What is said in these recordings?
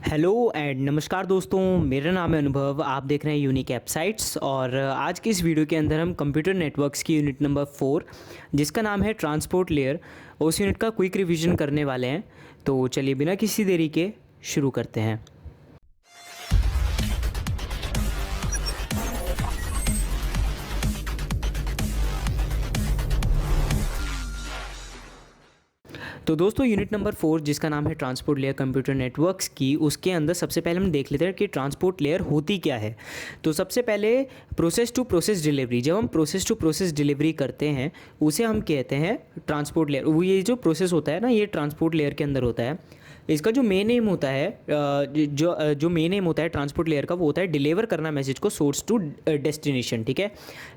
Hello and नमस्कार दोस्तों, मेरा नाम है अनुभव। आप देख रहे हैं यूनिक एप्साइट्स और आज की इस वीडियो के अंदर हम कंप्यूटर नेटवर्क्स की यूनिट नंबर 4 जिसका नाम है ट्रांसपोर्ट लेयर, उस यूनिट का क्विक रिवीजन करने वाले हैं। तो चलिए बिना किसी देरी के शुरू करते हैं। तो दोस्तों यूनिट नंबर 4 जिसका नाम है ट्रांसपोर्ट लेयर कंप्यूटर नेटवर्क्स की, उसके अंदर सबसे पहले हम देख लेते हैं कि ट्रांसपोर्ट लेयर होती क्या है। तो सबसे पहले प्रोसेस टू प्रोसेस डिलीवरी, जब हम प्रोसेस टू प्रोसेस डिलीवरी करते हैं उसे हम कहते हैं ट्रांसपोर्ट लेयर। वो ये जो प्रोसेस होता है ना, ये ट्रांसपोर्ट लेयर के अंदर होता है। इसका जो मेन एम होता है, जो मेन एम होता है ट्रांसपोर्ट लेयर का, वो होता है डिलीवर करना मैसेज को सोर्स टू डेस्टिनेशन। ठीक है,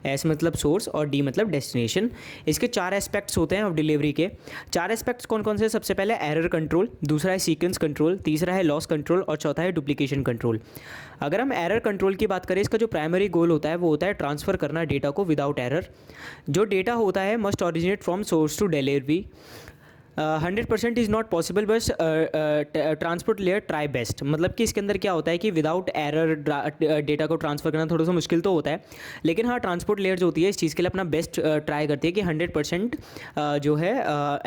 एस मतलब सोर्स और डी मतलब डेस्टिनेशन। इसके 4 एस्पेक्ट्स होते हैं ऑफ डिलीवरी के। 4 एस्पेक्ट्स कौन कौन से? सबसे पहले एरर कंट्रोल, दूसरा है सीक्वेंस कंट्रोल, तीसरा है लॉस कंट्रोल और चौथा है डुप्लीकेशन कंट्रोल। अगर हम एरर कंट्रोल की बात करें, इसका जो प्राइमरी गोल होता है वो होता है ट्रांसफ़र करना डेटा को विदाउट एरर। जो डेटा होता है must originate from source to delivery. 100% is not possible, बस ट्रांसपोर्ट लेयर ट्राई बेस्ट। मतलब कि इसके अंदर क्या होता है कि विदाउट एरर डेटा को ट्रांसफ़र करना थोड़ा सा मुश्किल तो होता है, लेकिन हाँ ट्रांसपोर्ट लेयर जो होती है इस चीज़ के लिए अपना बेस्ट ट्राई करती है कि 100% जो है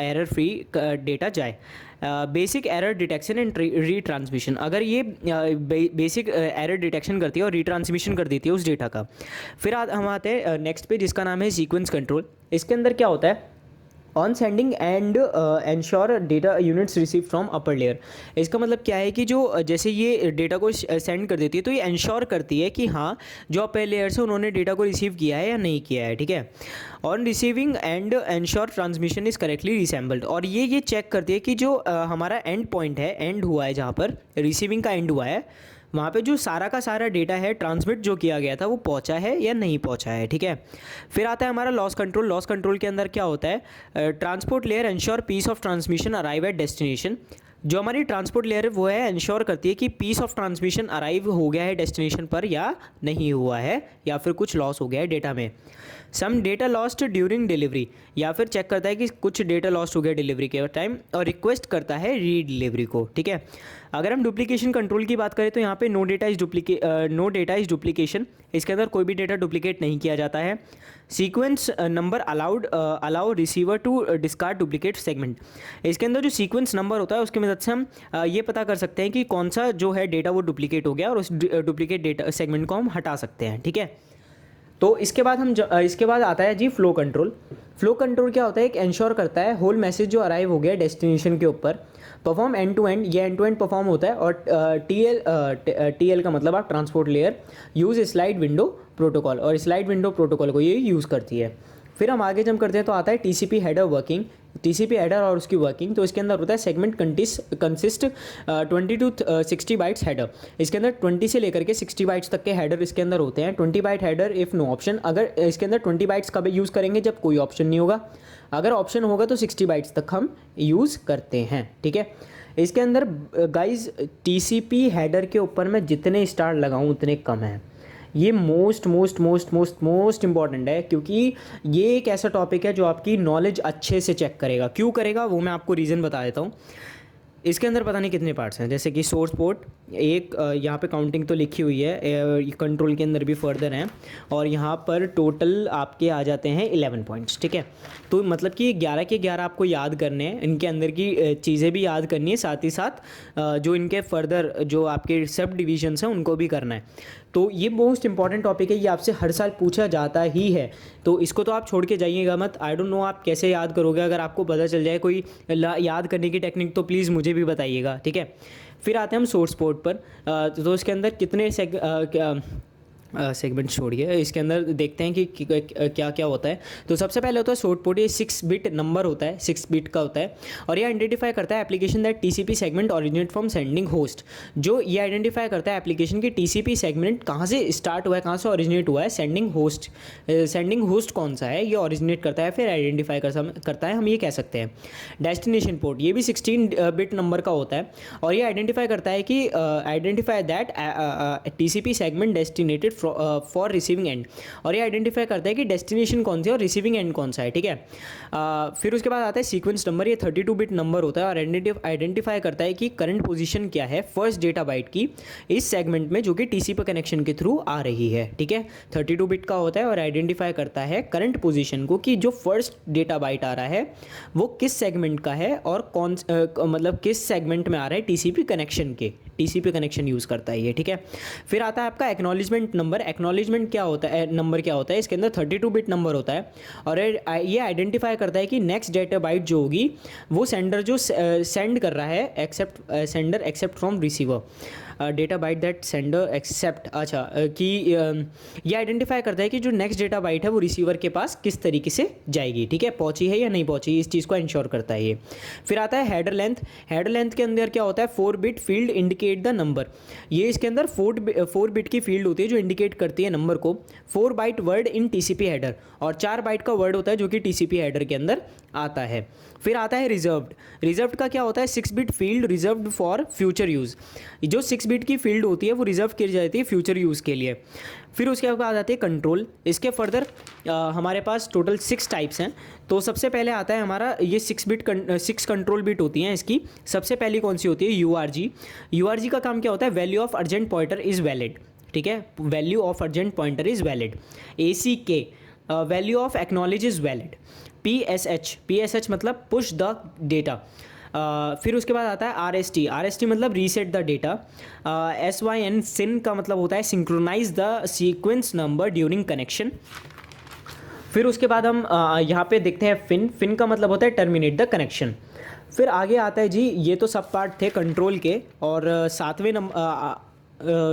एरर फ्री डेटा जाए। Basic error detection and retransmission, अगर ये बेसिक एरर डिटेक्शन करती है और रीट्रांसमिशन कर देती है उस डेटा का। फिर हम आते हैं नेक्स्ट पे जिसका नाम है सीक्वेंस कंट्रोल। इसके अंदर क्या होता है? On sending end ensure data units receive from upper layer. इसका मतलब क्या है कि जो जैसे ये डेटा को सेंड कर देती है तो ये एंश्योर करती है कि हाँ जो अपर लेयर से उन्होंने डेटा को रिसीव किया है या नहीं किया है। ठीक है, on receiving end ensure transmission is correctly resembled. और ये चेक करती है कि जो हमारा एंड पॉइंट है, एंड हुआ है जहाँ पर रिसीविंग का एंड हुआ है, वहाँ पे जो सारा का सारा डेटा है ट्रांसमिट जो किया गया था वो पहुँचा है या नहीं पहुँचा है। ठीक है, फिर आता है हमारा लॉस कंट्रोल। लॉस कंट्रोल के अंदर क्या होता है? Transport layer ensure piece of transmission arrive at destination. जो हमारी ट्रांसपोर्ट लेयर है वो है एंश्योर करती है कि पीस ऑफ ट्रांसमिशन अराइव हो गया है डेस्टिनेशन पर या नहीं हुआ है, या फिर कुछ लॉस हो गया है डेटा में। Some data lost during delivery, या फिर चेक करता है कि कुछ डेटा लॉस्ट हो गया डिलीवरी के टाइम और रिक्वेस्ट करता है री डिलीवरी को। ठीक है, अगर हम डुप्लीकेशन कंट्रोल की बात करें तो यहाँ पे नो डेटा इज डुप्लीकेशन। इसके अंदर कोई भी डेटा डुप्लीकेट नहीं किया जाता है। Sequence number allow receiver to discard duplicate segment. इसके अंदर जो सीक्वेंस नंबर होता है उसकी मदद से हम ये पता कर सकते हैं कि कौन सा जो है डेटा वो डुप्लीकेट हो गया और उस डुप्लीकेट डेटा सेगमेंट को हम हटा सकते हैं। ठीक है, तो इसके बाद इसके बाद आता है जी फ्लो कंट्रोल। फ्लो कंट्रोल क्या होता है? एक इंश्योर करता है होल मैसेज जो अराइव हो गया डेस्टिनेशन के ऊपर, परफॉर्म एंड टू एंड। ये एंड टू एंड परफॉर्म होता है। और टीएल का मतलब आप transport layer use slide window protocol, और स्लाइड विंडो प्रोटोकॉल को ये यूज़ करती है। फिर हम आगे जब करते हैं तो आता है TCP header working. TCP header और उसकी वर्किंग, तो इसके अंदर होता है segment consist 20 to 60 bytes header. इसके अंदर 20 से लेकर के 60 बाइट्स तक के हेडर इसके अंदर होते हैं। 20 byte header if no option, अगर इसके अंदर 20 बाइट्स कब यूज़ करेंगे? जब कोई ऑप्शन नहीं होगा। अगर ऑप्शन होगा तो 60 बाइट्स तक हम यूज़ करते हैं। ठीक है, इसके अंदर गाइज टीसीपी हेडर के ऊपर मैं जितने स्टार लगाऊं उतने कम हैं। ये मोस्ट इंपॉर्टेंट है, क्योंकि ये एक ऐसा टॉपिक है जो आपकी नॉलेज अच्छे से चेक करेगा। क्यों करेगा वो मैं आपको रीज़न बता देता हूँ। इसके अंदर पता नहीं कितने पार्ट्स हैं, जैसे कि सोर्स पोर्ट एक, यहाँ पे काउंटिंग तो लिखी हुई है, कंट्रोल के अंदर भी फर्दर हैं, और यहाँ पर टोटल आपके आ जाते हैं 11 पॉइंट्स। ठीक है, तो मतलब कि 11 के 11 आपको याद करने हैं, इनके अंदर की चीज़ें भी याद करनी है, साथ ही साथ जो इनके फर्दर जो आपके सब डिविजन्स हैं उनको भी करना है। तो ये मोस्ट इंपॉर्टेंट टॉपिक है, ये आपसे हर साल पूछा जाता ही है, तो इसको तो आप छोड़ के जाइएगा मत। आई डोंट नो आप कैसे याद करोगे, अगर आपको पता चल जाए कोई याद करने की टेक्निक तो प्लीज़ मुझे भी बताइएगा। ठीक है, फिर आते हैं हम सोर्स पोर्ट पर। तो इसके अंदर कितने सेगमेंट छोड़िए, इसके अंदर देखते हैं कि क्या क्या होता है। तो सबसे पहले होता है सोर्स पोर्ट। ये 6 बिट नंबर होता है, 6 बिट का होता है, और ये आइडेंटिफाई करता है application that TCP segment originate from sending host. जो ये आइडेंटिफाई करता है एप्लीकेशन की टीसीपी सेगमेंट कहाँ से स्टार्ट हुआ है, कहाँ से ओरिजिनेट हुआ है, सेंडिंग होस्ट कौन सा है ये ओरिजिनेट करता है, फिर आइडेंटिफाई करता है, हम ये कह सकते हैं। डेस्टिनेशन पोर्ट ये भी 16 बिट नंबर का होता है, और ये आइडेंटिफाई करता है कि identify that TCP segment destinated for receiving end, और ये आइडेंटिफाई करता है कि डेस्टिनेशन कौन सी है और रिसीविंग एंड कौन सा है, ठीक है। फिर उसके बाद आता है सीक्वेंस नंबर, ये 32 बिट नंबर होता है और आइडेंटिफाई करता है कि करंट पोजीशन क्या है फर्स्ट डेटा बाइट की इस सेगमेंट में जो कि टीसीपी कनेक्शन के थ्रू आ रही है, ठीक है। 32 बिट का होता है और आइडेंटिफाई करता है करंट पोजीशन को कि जो फर्स्ट डेटा बाइट आ रहा है वो किस सेगमेंट का है और मतलब किस सेगमेंट में आ रहा है टीसीपी कनेक्शन के, टीसीपी कनेक्शन यूज़ करता है ये, ठीक है। फिर आता है आपका एक्नॉलेजमेंट नंबर। एक्नॉलेजमेंट क्या होता है, नंबर क्या होता है, इसके अंदर 32 बिट नंबर होता है और ये आइडेंटिफाई करता है कि नेक्स्ट डेटा बाइट जो होगी वो सेंडर जो सेंड कर रहा है sender accept from receiver, data byte that sender accept, अच्छा कि ये आइडेंटिफाई करता है कि जो नेक्स्ट डेटा बाइट है वो रिसीवर के पास किस तरीके से जाएगी, ठीक है, पहुंची है या नहीं पहुंची, इस चीज़ को इंश्योर करता है ये। फिर आता है हेडर लेंथ। हेडर लेंथ के अंदर क्या होता है, 4 bit field indicate the number, ये इसके अंदर 4 बिट की फील्ड होती है जो इंडिकेट करती है नंबर को। 4 byte word in TCP header, और 4 बाइट का वर्ड होता है जो कि टीसीपी हेडर के अंदर आता है। फिर आता है रिजर्व्ड। रिजर्व्ड का क्या होता है, 6 bit field reserved for future use, जो 6 बिट की फील्ड होती है वो रिजर्व की जाती है फ्यूचर यूज़ के लिए। फिर उसके बाद आते हैं कंट्रोल। इसके फर्दर हमारे पास टोटल 6 टाइप्स हैं। तो सबसे पहले आता है हमारा ये 6 कंट्रोल बिट होती हैं इसकी। सबसे पहली कौन सी होती है, यूआरजी। यूआरजी का काम क्या होता है, value of urgent pointer is valid, ठीक है, value of urgent pointer is valid. ACK, value of acknowledge is valid. PSH मतलब पुश द डेटा। फिर उसके बाद आता है RST मतलब reset the data. SYN syn का मतलब होता है synchronise the sequence number during connection. फिर उसके बाद हम यहाँ पे देखते हैं फिन का मतलब होता है टर्मिनेट द कनेक्शन। फिर आगे आता है जी, ये तो सब पार्ट थे कंट्रोल के, और 7वें नंबर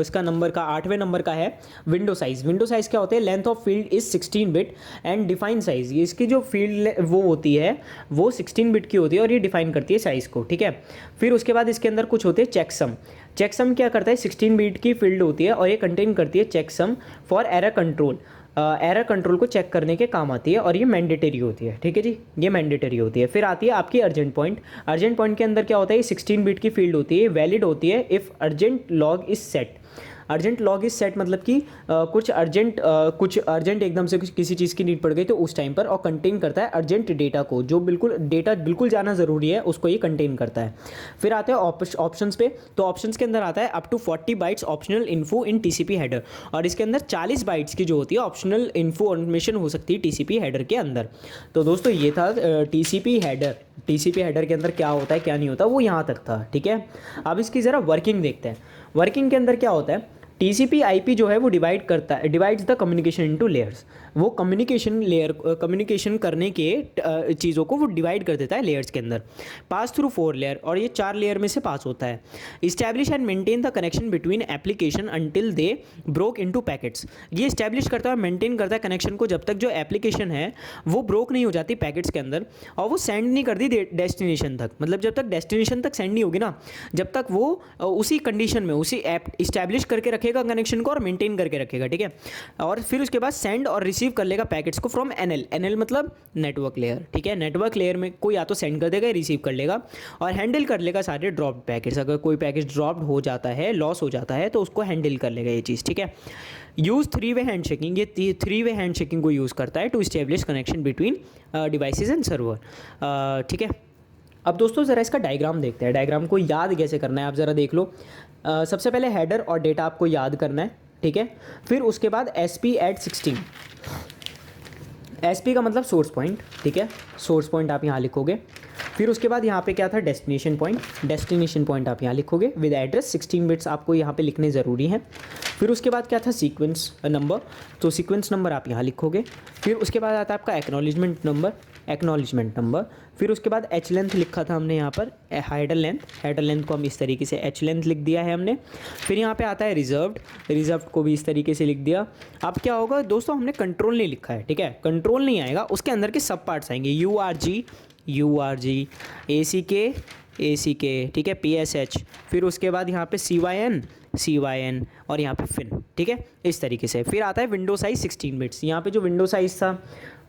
इसका नंबर का 8वें नंबर का है विंडो साइज़। विंडो साइज़ क्या होता है, length of field is 16 bit and define size, ये इसकी जो फील्ड वो होती है वो 16 बिट की होती है और ये डिफाइन करती है साइज़ को, ठीक है। फिर उसके बाद इसके अंदर कुछ होते हैं चेकसम। चेकसम क्या करता है, 16 बिट की फील्ड होती है और ये कंटेन करती है checksum for error control. Error control को चेक करने के काम आती है और ये मैंडेटरी होती है, ठीक है जी, ये मैंडेटरी होती है। फिर आती है आपकी अर्जेंट पॉइंट। अर्जेंट पॉइंट के अंदर क्या होता है, ये 16 बिट की फील्ड होती है, वैलिड होती है if urgent log is set. Urgent log is set मतलब कि कुछ अर्जेंट एकदम से किसी चीज़ की नीड पड़ गई तो उस टाइम पर, और कंटेन करता है अर्जेंट डेटा को, जो बिल्कुल जाना ज़रूरी है उसको ये कंटेन करता है। फिर आते हैं ऑप्शंस पे। तो ऑप्शंस के अंदर आता है up to 40 bytes optional info in TCP header, और इसके अंदर 40 बाइट्स की जो होती है ऑप्शनल इन्फॉर्मेशन हो सकती है टीसीपी हेडर के अंदर। तो दोस्तों ये था टीसीपी हेडर। टीसीपी हेडर के अंदर क्या होता है क्या नहीं होता वो यहाँ तक था, ठीक है। अब इसकी ज़रा वर्किंग देखते हैं। वर्किंग के अंदर क्या होता है, TCP/IP जो है वो divides the communication into layers. वो कम्युनिकेशन करने के चीज़ों को वो डिवाइड कर देता है लेयर्स के अंदर। पास थ्रू 4 लेयर, और ये 4 लेयर में से पास होता है। Establish and maintain the connection between application until they broke into packets. ये इस्टेब्लिश करता है, मेंटेन करता है कनेक्शन को जब तक जो एप्लीकेशन है वो ब्रोक नहीं हो जाती पैकेट्स के अंदर, और वो सेंड नहीं करती डेस्टिनेशन तक। मतलब जब तक डेस्टिनेशन तक सेंड नहीं होगी ना, जब तक वो उसी कंडीशन में उसी ऐप इस्टेब्लिश करके रखेगा कनेक्शन को और मेंटेन करके रखेगा, ठीक है। और फिर उसके बाद सेंड और रिसीव कर लेगा पैकेट्स को फ्रॉम NL मतलब नेटवर्क लेयर, ठीक है। नेटवर्क लेयर में कोई या तो सेंड कर देगा, रिसीव कर लेगा और हैंडल कर लेगा सारे ड्रॉप्ड पैकेट्स। अगर कोई पैकेट ड्रॉप्ड हो जाता है, लॉस हो जाता है, तो उसको हैंडल कर लेगा ये चीज़, ठीक है। यूज़ 3-वे हैंडशेकिंग, ये 3-वे हैंडशेकिंग को यूज़ करता है to establish connection between devices and server, ठीक है। अब दोस्तों ज़रा इसका डायग्राम देखते हैं। डायग्राम को याद कैसे करना है आप ज़रा देख लो। सबसे पहले हेडर और डेटा आपको याद करना है, ठीक है। फिर उसके बाद SP@16, SP का मतलब सोर्स पॉइंट, ठीक है। सोर्स पॉइंट आप यहाँ लिखोगे। फिर उसके बाद यहाँ पे क्या था, डेस्टिनेशन पॉइंट आप यहाँ लिखोगे विद एड्रेस। 16 बिट्स आपको यहाँ पे लिखने ज़रूरी हैं। फिर उसके बाद क्या था, सीक्वेंस नंबर, तो सीक्वेंस नंबर आप यहाँ लिखोगे। फिर उसके बाद आता है आपका एक्नॉलेजमेंट नंबर। फिर उसके बाद H लेंथ लिखा था हमने यहाँ पर, हेडर लेंथ को हम इस तरीके से H लेंथ लिख दिया है हमने। फिर यहाँ पे आता है रिजर्व्ड को भी इस तरीके से लिख दिया। अब क्या होगा दोस्तों, हमने कंट्रोल नहीं लिखा है, ठीक है। कंट्रोल नहीं आएगा, उसके अंदर के सब पार्ट्स आएंगे, URG, ACK, ठीक है, PSH। फिर उसके बाद यहाँ पे CYN और यहाँ पे फिन, ठीक है, इस तरीके से। फिर आता है विंडो साइज़ 16 बिट्स। यहाँ पे जो विंडो साइज़ था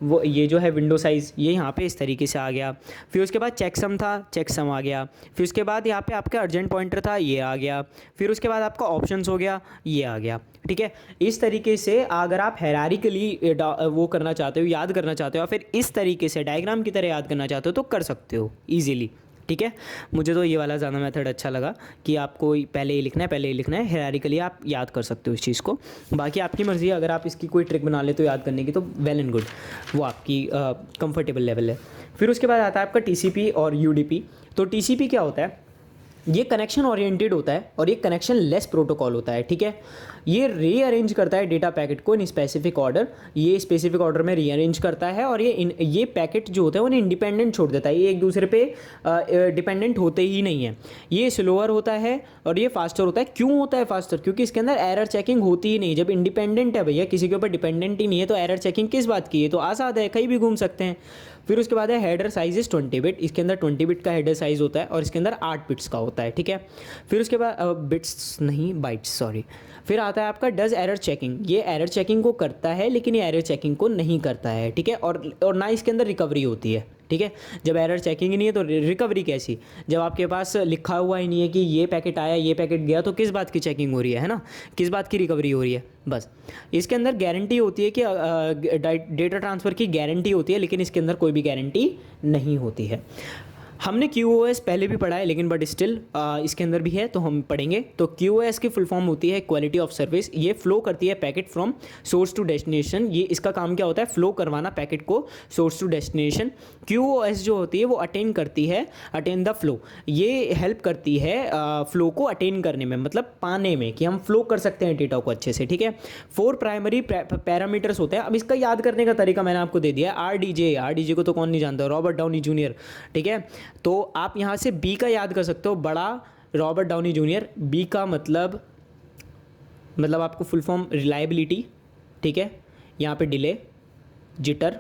वो ये जो है विंडो साइज़ ये यहाँ पे इस तरीके से आ गया। फिर उसके बाद चेकसम था, चेकसम आ गया। फिर उसके बाद यहाँ पे आपका अर्जेंट पॉइंटर था, ये आ गया। फिर उसके बाद आपका ऑप्शंस हो गया, ये आ गया। ठीक है, इस तरीके से अगर आप हायरार्किकली वो करना चाहते हो, याद करना चाहते हो, या फिर इस तरीके से डायग्राम की तरह याद करना चाहते हो तो कर सकते हो ईजिली। ठीक है, मुझे तो ये वाला ज़्यादा मेथड अच्छा लगा कि आपको पहले ये लिखना है, पहले ये लिखना है, हायरार्किकली आप याद कर सकते हो इस चीज़ को। बाकी आपकी मर्ज़ी है, अगर आप इसकी कोई ट्रिक बना लेते हो याद करने की तो वेल एंड गुड, वो आपकी कंफर्टेबल लेवल है। फिर उसके बाद आता है आपका टीसीपी और यूडीपी। तो टीसीपी क्या होता है, ये कनेक्शन ओरिएंटेड होता है और ये कनेक्शन लेस प्रोटोकॉल होता है। ठीक है, ये रीअरेंज करता है डेटा पैकेट को इन स्पेसिफिक ऑर्डर, ये स्पेसिफिक ऑर्डर में रीअरेंज करता है और ये पैकेट जो होता है उन्हें इंडिपेंडेंट छोड़ देता है, ये एक दूसरे पे डिपेंडेंट होते ही नहीं है। ये स्लोअर होता है और ये फास्टर होता है। क्यों होता है फास्टर? क्योंकि इसके अंदर एरर चेकिंग होती ही नहीं। जब इंडिपेंडेंट है भैया, किसी के ऊपर डिपेंडेंट ही नहीं है, तो एरर चेकिंग किस बात की है? तो आज़ाद है, कहीं भी घूम सकते हैं। फिर उसके बाद है हेडर साइज इज 20 बिट। इसके अंदर 20 बिट का हेडर साइज होता है और इसके अंदर 8 बिट्स का होता है। ठीक है, फिर उसके बाद बिट्स नहीं, बाइट्स, सॉरी। फिर आता है आपका डज एरर चेकिंग। ये एरर चेकिंग को करता है लेकिन ये एरर चेकिंग को नहीं करता है। ठीक है, और ना इसके अंदर रिकवरी होती है। ठीक है, जब एरर चेकिंग ही नहीं है तो रिकवरी कैसी? जब आपके पास लिखा हुआ ही नहीं है कि ये पैकेट आया, ये पैकेट गया, तो किस बात की चेकिंग हो रही है ना? किस बात की रिकवरी हो रही है? बस इसके अंदर गारंटी होती है कि डेटा ट्रांसफ़र की गारंटी होती है, लेकिन इसके अंदर कोई भी गारंटी नहीं होती है। हमने QoS पहले भी पढ़ा है, लेकिन बट स्टिल इसके अंदर भी है तो हम पढ़ेंगे। तो QoS की फुल फॉर्म होती है क्वालिटी ऑफ सर्विस। ये फ्लो करती है packet from source to destination. ये इसका काम क्या होता है? फ्लो करवाना पैकेट को सोर्स टू डेस्टिनेशन। QoS जो होती है वो अटेन करती है, अटेन द फ्लो। ये हेल्प करती है फ्लो को अटेन करने में, मतलब पाने में, कि हम फ्लो कर सकते हैं डेटा को अच्छे से। ठीक है, 4 प्राइमरी पैरामीटर्स होते हैं। अब इसका याद करने का तरीका मैंने आपको दे दिया है। RDJ को तो कौन नहीं जानता, रॉबर्ट डाउनी जूनियर। ठीक है, तो आप यहाँ से बी का याद कर सकते हो, बड़ा रॉबर्ट डाउनी जूनियर। बी का मतलब आपको फुल फॉर्म रिलायबिलिटी। ठीक है, यहाँ पे डिले, जिटर,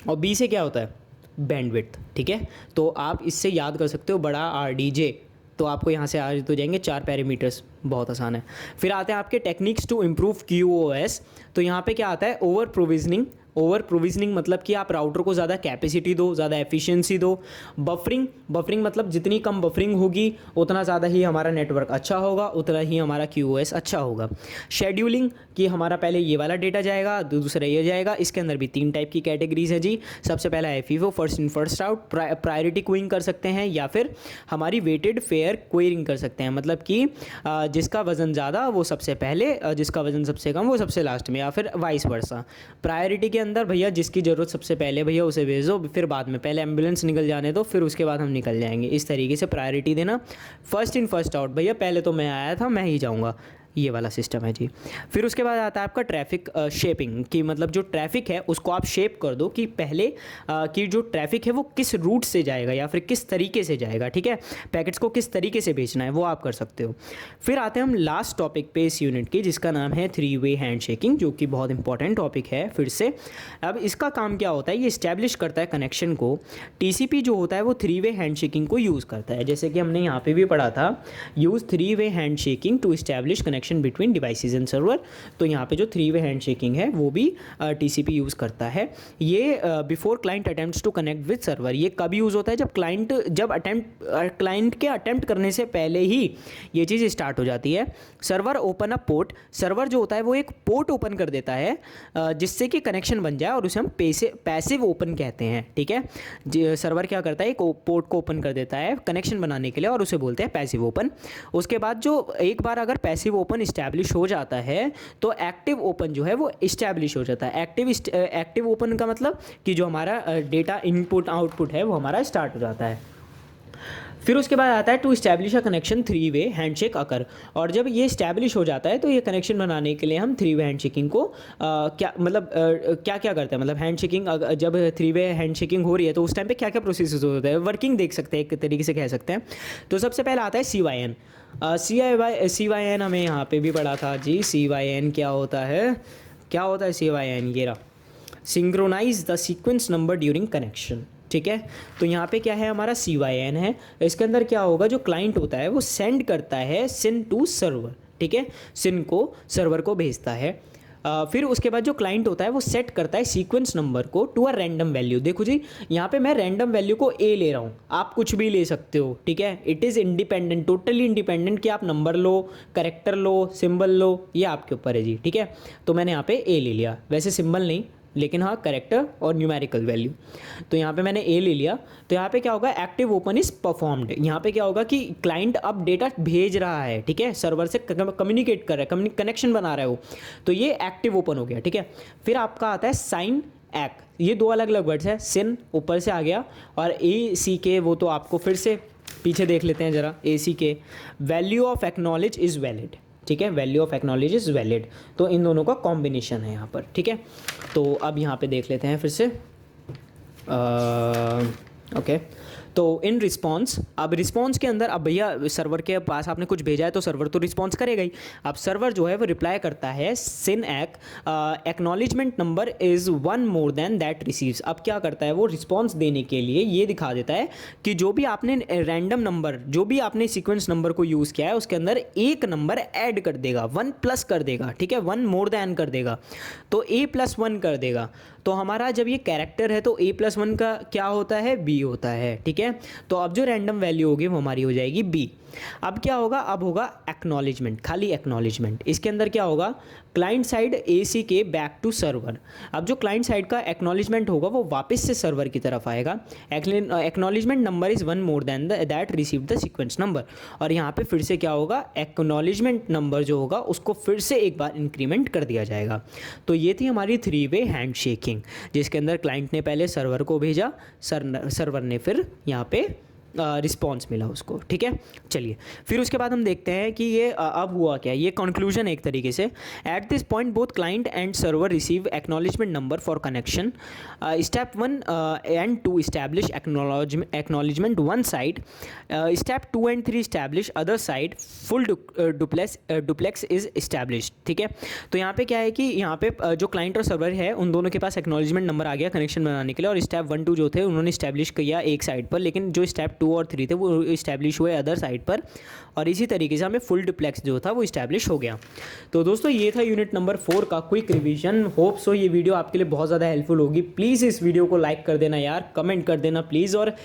और बी से क्या होता है? बैंडविड्थ। ठीक है, तो आप इससे याद कर सकते हो बड़ा RDJ। तो आपको यहाँ से आज तो जाएंगे 4 पैरामीटर्स, बहुत आसान है। फिर आते हैं आपके टेक्निक्स टू इम्प्रूव QoS। तो यहाँ पे क्या आता है? ओवर प्रोविजनिंग मतलब कि आप राउटर को ज़्यादा कैपेसिटी दो, ज़्यादा एफिशिएंसी दो। बफरिंग मतलब जितनी कम बफरिंग होगी उतना ज़्यादा ही हमारा नेटवर्क अच्छा होगा, उतना ही हमारा QoS अच्छा होगा। शेड्यूलिंग कि हमारा पहले ये वाला डेटा जाएगा, दूसरा ये जाएगा। इसके अंदर भी 3 टाइप की कैटेगरीज है जी। सबसे पहला FIFO, first in first out. Priority queuing कर सकते हैं या फिर हमारी वेटेड फेयर क्वेरिंग कर सकते हैं, मतलब कि जिसका वज़न ज़्यादा वो सबसे पहले, जिसका वज़न सबसे कम वो सबसे लास्ट में, या फिर वाइस वर्सा। प्रायोरिटी के अंदर भैया जिसकी ज़रूरत सबसे पहले भैया उसे भेजो, फिर बाद में, पहले एम्बुलेंस निकल जाने दो, फिर उसके बाद हम निकल जाएंगे। इस तरीके से प्रायोरिटी देना। फर्स्ट इन फर्स्ट आउट, भैया पहले तो मैं आया था, मैं ही जाऊँगा, ये वाला सिस्टम है जी। फिर उसके बाद आता है आपका ट्रैफिक शेपिंग, कि मतलब जो ट्रैफिक है उसको आप शेप कर दो कि पहले कि जो ट्रैफिक है वो किस रूट से जाएगा या फिर किस तरीके से जाएगा। ठीक है, पैकेट्स को किस तरीके से भेजना है वो आप कर सकते हो। फिर आते हैं हम लास्ट टॉपिक पे इस यूनिट की, जिसका नाम है 3 वे हैंडशेकिंग, जो कि बहुत इंपॉर्टेंट टॉपिक है फिर से। अब इसका काम क्या होता है? ये इस्टेब्लिश करता है कनेक्शन को। TCP जो होता है वो 3 वे हैंडशेकिंग को यूज़ करता है, जैसे कि हमने यहाँ पे भी पढ़ा था, use 3 way handshaking to establish connection between devices and server. तो यहाँ पे जो 3 वे हैंडशेकिंग है वो भी TCP यूज़ करता है। ये before client attempts to connect with server. ये कब यूज़ होता है? जब क्लाइंट के अटेम्प्ट करने से पहले ही ये चीज़ स्टार्ट हो जाती है। Server open up port. Server जो होता है वो एक पोर्ट ओपन कर देता है जिससे कि कनेक्शन बन जाए, और उसे हम पैसिव ओपन कहते हैं। ठीक है, सर्वर क्या करता है? एक पोर्ट को ओपन कर देता है कनेक्शन बनाने के लिए, और उसे बोलते हैं पैसिव ओपन। उसके बाद जो एक बार अगर पैसिव ओपन इस्टेब्लिश हो जाता है तो एक्टिव ओपन जो है वो इस्टेब्लिश हो जाता है। एक्टिव ओपन का मतलब कि जो हमारा डेटा इनपुट आउटपुट है वो हमारा स्टार्ट हो जाता है। फिर उसके बाद आता है to establish a connection 3 way handshake occur. और जब ये इस्टेब्लिश हो जाता है तो ये कनेक्शन बनाने के लिए हम 3 वे हैंडशेकिंग को क्या करते हैं, मतलब हैंडशेकिंग, जब 3 वे हैंडशेकिंग हो रही है तो उस टाइम पे क्या क्या प्रोसेस होते हैं, वर्किंग देख सकते हैं, एक तरीके से कह सकते हैं। तो सबसे पहला आता है CYN। CYN हमें यहाँ पे भी पढ़ा था जी। CYN क्या होता है? CYN? ये रहा, synchronise the sequence number during connection. ठीक है, तो यहाँ पे क्या है? हमारा CYN है। इसके अंदर क्या होगा? जो क्लाइंट होता है वो सेंड करता है SYN टू सर्वर, ठीक है, सिन को सर्वर को भेजता है। फिर उसके बाद जो क्लाइंट होता है वो सेट करता है सीक्वेंस नंबर को टू अ रैंडम वैल्यू। देखो जी, यहाँ पे मैं रैंडम वैल्यू को ए ले रहा हूँ, आप कुछ भी ले सकते हो, ठीक है। It is independent, totally independent कि आप नंबर लो, करेक्टर लो, सिंबल लो, ये आपके ऊपर है जी, ठीक है। तो मैंने यहाँ पे ए ले लिया, वैसे सिंबल नहीं लेकिन हाँ करेक्टर और न्यूमेरिकल वैल्यू। तो यहाँ पे मैंने ए ले लिया। तो यहाँ पे क्या होगा, एक्टिव ओपन इज परफॉर्म्ड। यहाँ पे क्या होगा कि क्लाइंट अब डेटा भेज रहा है, ठीक है, सर्वर से कम्युनिकेट कर रहा है, कनेक्शन बना रहा है वो, तो ये एक्टिव ओपन हो गया, ठीक है। फिर आपका आता है साइन एक्, ये दो अलग अलग वर्ड्स है, सिन ऊपर से आ गया और ए सी के, वो तो आपको फिर से पीछे देख लेते हैं ज़रा। ए सी के value of acknowledge is valid, ठीक है, value of acknowledge is valid. तो इन दोनों का कॉम्बिनेशन है यहाँ पर, ठीक है। तो अब यहाँ पे देख लेते हैं फिर से, ओके। तो इन रिस्पॉन्स, अब रिस्पॉन्स के अंदर, अब भैया सर्वर के पास आपने कुछ भेजा है तो सर्वर तो रिस्पॉन्स करेगा ही। अब सर्वर जो है वो रिप्लाई करता है सिन एक् acknowledgement number is one more than that receives. अब क्या करता है वो, रिस्पॉन्स देने के लिए ये दिखा देता है कि जो भी आपने रैंडम नंबर, जो भी आपने सीक्वेंस नंबर को यूज़ किया है उसके अंदर एक नंबर ऐड कर देगा, वन प्लस कर देगा, ठीक है, वन मोर देन कर देगा, तो ए प्लस वन कर देगा। तो हमारा जब ये कैरेक्टर है तो ए प्लस वन का क्या होता है, बी होता है, ठीक है। तो अब जो रैंडम वैल्यू होगी वो हमारी हो जाएगी बी। अब क्या होगा, अब होगा एक्नॉलेजमेंट, खाली एक्नॉलेजमेंट। इसके अंदर क्या होगा, क्लाइंट साइड ए सी के बैक टू सर्वर। अब जो क्लाइंट साइड का एक्नॉलेजमेंट होगा वो वापस से सर्वर की तरफ आएगा। Acknowledgement number is one more than that receive the sequence number. और यहाँ पे फिर से क्या होगा, एक्नॉलेजमेंट नंबर जो होगा उसको फिर से एक बार इंक्रीमेंट कर दिया जाएगा। तो ये थी हमारी 3-वे हैंड शेकिंग, जिसके अंदर क्लाइंट ने पहले सर्वर को भेजा, सर्वर ने फिर यहाँ पे रिस्पॉन्स मिला उसको, ठीक है। चलिए फिर उसके बाद हम देखते हैं कि ये अब हुआ क्या, ये कंक्लूजन एक तरीके से। At this point both client and server receive acknowledgement number for connection. Step 1 and 2 establish acknowledgement one side. Step 2 and 3 establish other side. Full duplex is established, ठीक है। तो यहाँ पे क्या है कि यहाँ पे जो क्लाइंट और सर्वर है उन दोनों के पास एक्नॉलेजमेंट नंबर आ गया कनेक्शन बनाने के लिए, और स्टेप 1-2 जो थे उन्होंने इस्टेब्लिश किया एक साइड पर, लेकिन जो स्टेप 2 और 3 थे वो इस्टेब्लिश हुए अदर साइड पर, और इसी तरीके से हमें फुल डुप्लेक्स जो था वो इस्टेब्लिश हो गया। तो दोस्तों ये था यूनिट नंबर 4 का क्विक रिवीजन। होप सो ये वीडियो आपके लिए बहुत ज़्यादा हेल्पफुल होगी। प्लीज़ इस वीडियो को लाइक कर देना यार, कमेंट कर देना प्लीज़, और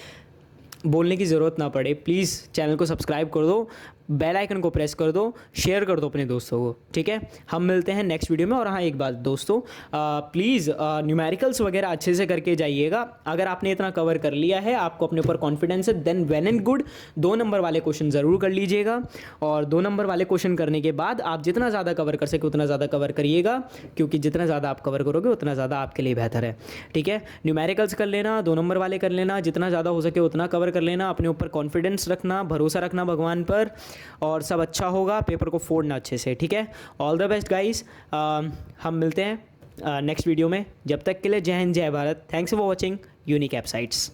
बोलने की ज़रूरत ना पड़े, प्लीज़ चैनल को सब्सक्राइब कर दो, बेल आइकन को प्रेस कर दो, शेयर कर दो अपने दोस्तों को, ठीक है। हम मिलते हैं नेक्स्ट वीडियो में। और हाँ एक बात दोस्तों, प्लीज़ न्यूमेरिकल्स वगैरह अच्छे से करके जाइएगा। अगर आपने इतना कवर कर लिया है, आपको अपने ऊपर कॉन्फिडेंस है, then well and good. 2 number वाले क्वेश्चन ज़रूर कर लीजिएगा, और 2 नंबर वाले क्वेश्चन करने के बाद आप जितना ज़्यादा कवर कर सके उतना ज़्यादा कवर करिएगा, क्योंकि जितना ज़्यादा आप कवर करोगे उतना ज़्यादा आपके लिए बेहतर है, ठीक है। न्यूमेरिकल्स कर लेना, 2 नंबर वाले कर लेना, जितना ज़्यादा हो सके उतना कवर कर लेना, अपने ऊपर कॉन्फिडेंस रखना, भरोसा रखना भगवान पर, और सब अच्छा होगा। पेपर को फोड़ना अच्छे से, ठीक है। ऑल द बेस्ट गाइस, हम मिलते हैं नेक्स्ट वीडियो में। जब तक के लिए जय हिंद, जय Bharat. Thanks for watching unique app sites.